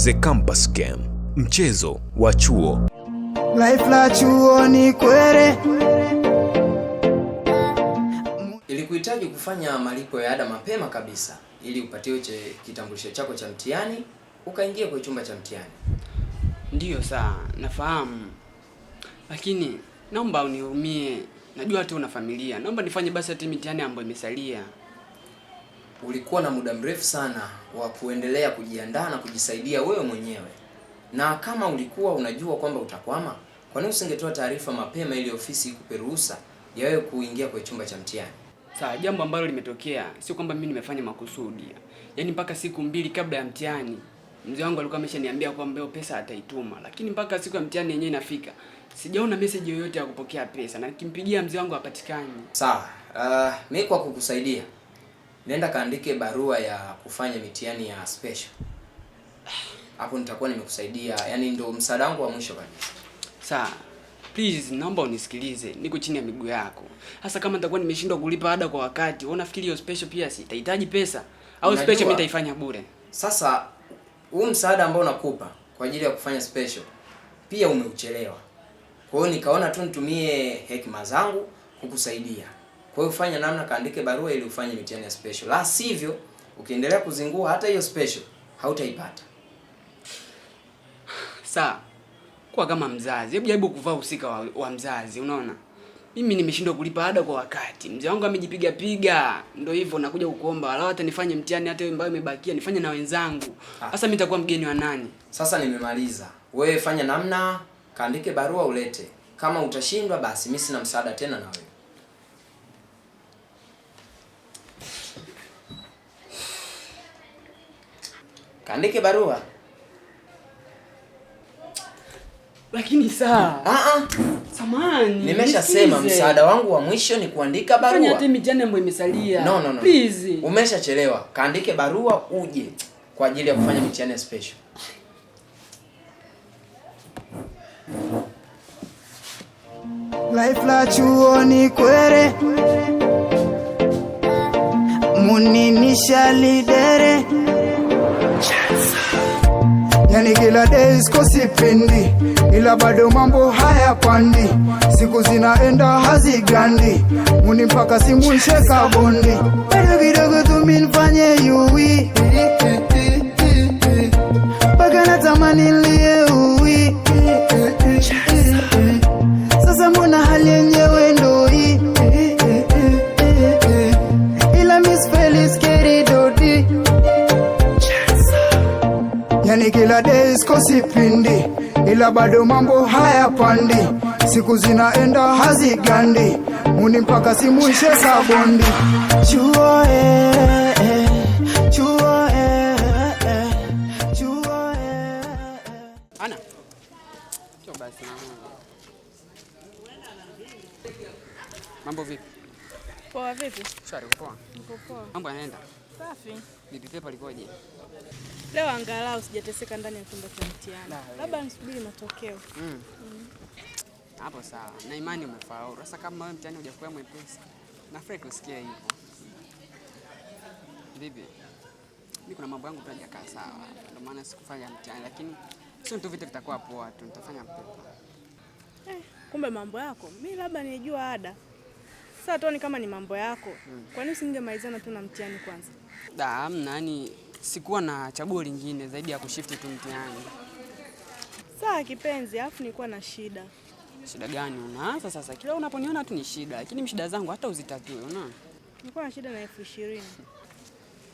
The Campus Game, mchezo wa chuo. Life la chuo ni kwere. Ilikuhitaji kufanya malipo ya ada mapema kabisa ili upatiwe kitambulisho chako cha mtihani ukaingia kwa chumba cha mtihani. Ndiyo saa, nafahamu. Lakini naomba unihurumie. Najua tu una familia. Naomba nifanye basi hata mitihani ambayo imesalia. Ulikuwa na muda mrefu sana wa kuendelea kujiandaa na kujisaidia wewe mwenyewe. Na kama ulikuwa unajua kwamba utakwama, kwa nini usingetoa taarifa mapema ili ofisi ikupe ruhusa ya wewe kuingia kwa chumba cha mtihani? Sawa, jambo ambalo limetokea sio kwamba mimi nimefanya makusudi. Yaani mpaka siku 2 kabla ya mtihani, mzee wangu alikuwa ameshaniambia kwamba hiyo pesa ataituma. Lakini mpaka siku ya mtihani yenyewe inafika, sijaona message yoyote ya kupokea pesa na nikimpigia mzee wangu hapatikani. Sawa, mimi kwa kukusaidia, nenda kaandike barua ya kufanya mitihani ya special. Hapo nitakuwa nimekusaidia, yani ndio msaada wangu wa mwisho kabisa. Sawa. Please, naomba unisikilize. Niko chini ya miguu yako. Hasa kama nitakuwa nimeshindwa kulipa ada kwa wakati, wewe unafikiri hiyo special pia itahitaji pesa? Au special mimi nitaifanya bure? Sasa huu msaada ambao nakupa kwa ajili ya kufanya special pia umeuchelewa. Kwa hiyo nikaona tu nitumie hekima zangu kukusaidia. Kwa hiyo fanya namna, kaandike barua ili ufanye mitihani ya special. La sivyo, ukiendelea kuzingua hata hiyo special hautaipata. Sawa. Kwa kama mzazi, hebu jaribu kuvaa usika wa mzazi, unaona? Mimi nimeshindwa kulipa ada kwa wakati. Mzee wangu amejipiga. Ndio hivyo nakuja kukuomba wala hata nifanye mtihani hata ambayo imebakia, nifanye na wenzangu. Sasa mimi nitakuwa mgeni wa nani? Sasa nimemaliza. Wewe fanya namna, kaandike barua ulete. Kama utashindwa basi mimi sina msaada tena na wewe. Kaandike barua. Lakini saa. Samahani. Nimeshasema msaada wangu wa mwisho ni kuandika barua. Fanya hata mitihani ambayo imesalia. No. Please. Umeshachelewa. Kaandike barua uje kwa ajili ya kufanya mitihani ya special. Life la chuo ni kwere. Muninisha lidere. Yani kila day sipendi, ila bado mambo haya pandi. Siku zinaenda hazigandi, muni mpaka simu nsheka bondi. Bado kidogo tu minifanye yui, mpaka natamani nilie ui. Sasa mbona hali yenyewe ndo hii, ila Miss Felix Keri Dodi. Yani kila day sipendi, ila bado mambo haya pandi. Siku zinaenda hazigandi, muni mpaka simu nsheka bondi. Chuo chuo chuo Ana. Sio basi na. Mambo vipi? Poa vipi? Shari poa. Niko poa. Mambo yanaenda? Safi. Bibi pepa likoje? Leo angalau sijateseka ndani ya chumba cha mtihani. Labda nisubiri matokeo. Hapo sawa. Na imani umefaulu. Sasa kama wewe mtihani hujakuwa mwepesi, nafurahi kusikia hivyo. Bibi, mimi kuna mambo yangu pia hajakaa sawa. Ndio maana sikufanya mtihani, lakini sio tu vitu vitakuwa poa tu, nitafanya pepa. Kumbe mambo yako. Mimi labda nijua ada. Sasa tuone kama ni mambo yako. Kwa nini usingemalizana tu na mtihani kwanza? Hamna, yani sikuwa na chaguo lingine zaidi ya kushift tu mtihani. Sawa kipenzi, afu nilikuwa na shida. Shida gani unaanza sasa? Kila unaponiona tu ni shida, lakini shida zangu hata uzitatue, unaona? Nilikuwa na shida na 20,000.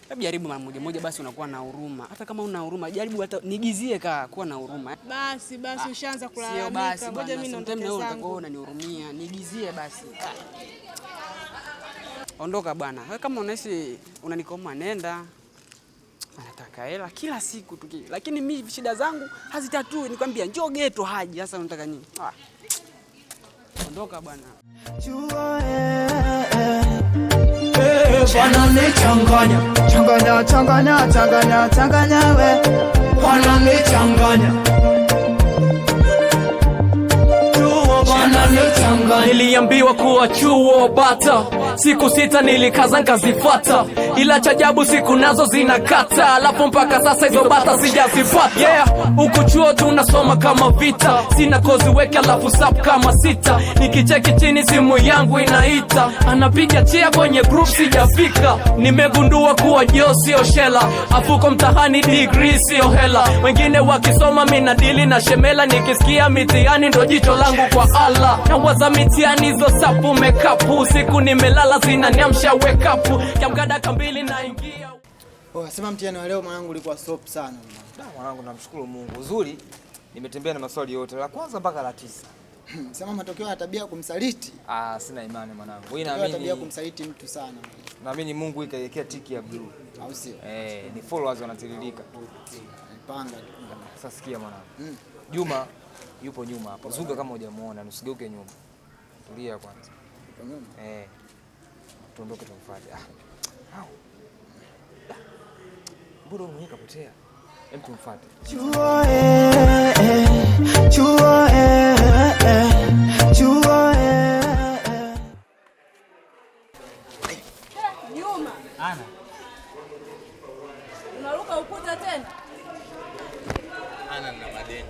Hebu jaribu mara moja basi unakuwa na huruma. Hata kama una huruma, jaribu hata nigizie kuwa na huruma. Basi ushaanza kulalamika. Ngoja mimi niondoke zangu. Unanihurumia, nigizie basi. Ondoka bwana. Wewe kama unaishi unanikoma nenda. Anataka hela kila siku tu. Lakini mimi shida zangu hazitatui. Nikwambia njoo geto haji. Sasa unataka nini? Ondoka bwana. chuo bwana nichanganya. Changanya we. Bwana nichanganya. Chuo bwana nichanganya. Niliambiwa kuwa chuo bata, siku 6 nilikaza nikazifuata. ila chajabu siku nazo zinakata, alafu mpaka sasa hizo bata sijazipata. Yeah, huku chuo tunasoma kama vita, sina kozi weke alafu sap kama sita, nikicheki chini simu yangu inaita, anapiga chia kwenye group sijafika, nimegundua kuwa jo sio shela, afuko mtahani degree sio hela, wengine wakisoma mina dili na shemela, nikisikia mitihani ndo jicho langu kwa Allah, na waza mitihani hizo sapu mekapu, siku nimelala zinaniamsha wake up, kiamkada kambili na ingia. Sema mtihani wa leo mwanangu ulikuwa soft sana. Mwanangu namshukuru Mungu. Uzuri nimetembea na maswali yote la kwanza mpaka la 9. Sema matokeo ya tabia kumsaliti. Sina imani mwanangu. Wewe naamini tabia kumsaliti mtu sana. Naamini Mungu ikaiwekea tiki ya blue. Au sio? Ni followers wanatiririka. Panga. Sasa sikia mwanangu. Juma yupo nyuma hapo. Zuga kama hujamuona, usigeuke nyuma. Tulia kwanza. Yupo nyuma? Tuondoke tumfuate. Bado mwenye kapotea. Hem tumfuate. Chua Juma. Ana. Unaruka ukuta tena? Ana na madeni.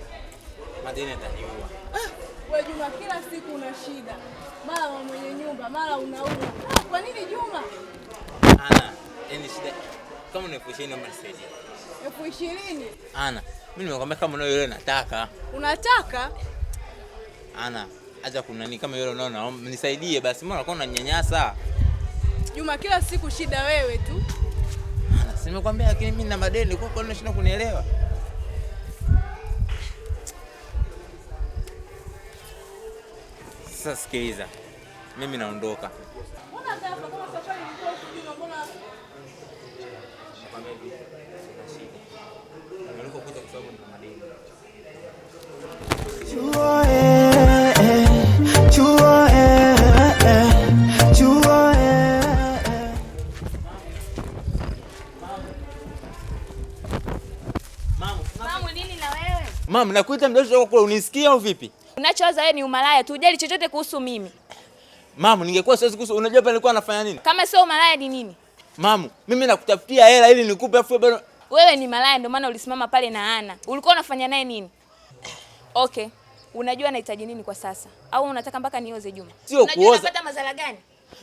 Madeni ataniua. Wewe Juma, kila siku una shida. Mara mwenye nyumba, mara unauma. Kwa nini Juma? Ana, yani shida kama una 20,000 naomba nisaidie. 20,000? Ana, mimi nimekwambia kama unao yule nataka. Unataka? Ana, acha kunani kama yule unao naomba nisaidie basi, mbona unakuwa unanyanyasa? Juma, kila siku shida wewe tu. Ana, simekwambia lakini mimi na madeni, kwa nini unashindwa kunielewa? Sasa sikiliza. Mimi naondoka. Mbona hapa kama safari ilikuwa Juma, mbona Nalikuwa kuja kwa sababu nina madeni. Mamu nini na wewe? Mama, nakuita mdogo wako unisikia au vipi? Unachowaza wewe ni umalaya tu, hujali chochote kuhusu mimi. Mamu, ningekuwa siwezi kuhusu, unajua hapa nilikuwa nafanya nini? Kama sio umalaya ni nini? Mamu, mimi nakutafutia hela ili nikupe afu bado. Wewe ni malaya ndio maana ulisimama pale na Ana. Ulikuwa unafanya naye nini? Okay. Unajua nahitaji nini kwa sasa? Au unataka mpaka nioze Juma? Sio unajua kuoza. Unapata madhara gani?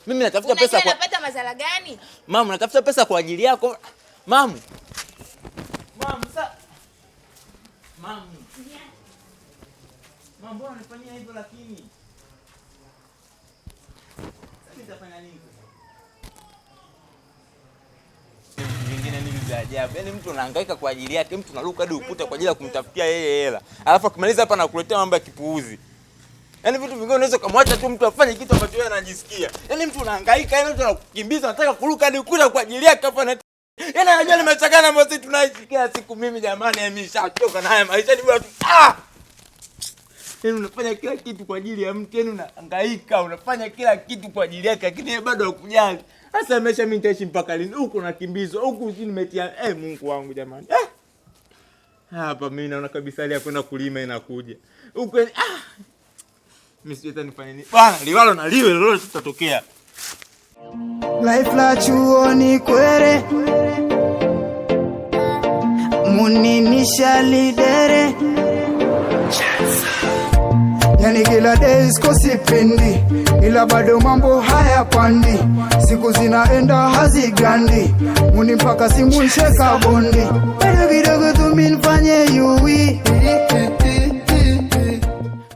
Mimi natafuta pesa kwa. Unapata madhara gani? Mamu, natafuta pesa kwa ajili yako. Mamu. Mamu, sasa. Mamu. Mamu, mbona unifanyia hivyo lakini? Sasa nitafanya nini? Vingine nini vya ajabu. Yaani mtu anahangaika kwa ajili yake, mtu anaruka hadi ukuta kwa ajili ya kumtafutia yeye hela. Alafu akimaliza hapa anakuletea mambo ya kipuuzi. Yaani vitu vingine unaweza kumwacha tu mtu afanye kitu ambacho yeye anajisikia. Yaani mtu anahangaika, yaani mtu anakukimbiza, anataka kuruka hadi ukuta kwa ajili yake hapa na yaani anajua nimechakana na mimi tunaishi kila siku mimi jamani, nimeshachoka na haya maisha ni bora. Yaani unafanya kila kitu kwa ajili ya mtu, yaani unahangaika, unafanya kila kitu kwa ajili yake lakini yeye bado hakujali. Sasa maisha mimi nitaishi mpaka lini? Huko nakimbizwa, huko chini nimetia. Mungu wangu jamani. Hapa mimi naona kabisa ile ya kwenda kulima inakuja. Huko mimi sijui nifanye nini. Bwana, liwalo na liwe lolote tutatokea. Life la chuoni kwere Muninisha lidere Yani kila days kosipendi ila bado mambo haya pandi, siku zinaenda hazigandi, muni mpaka simu nsheka bondi, bado kidogo tu minfanye yuwi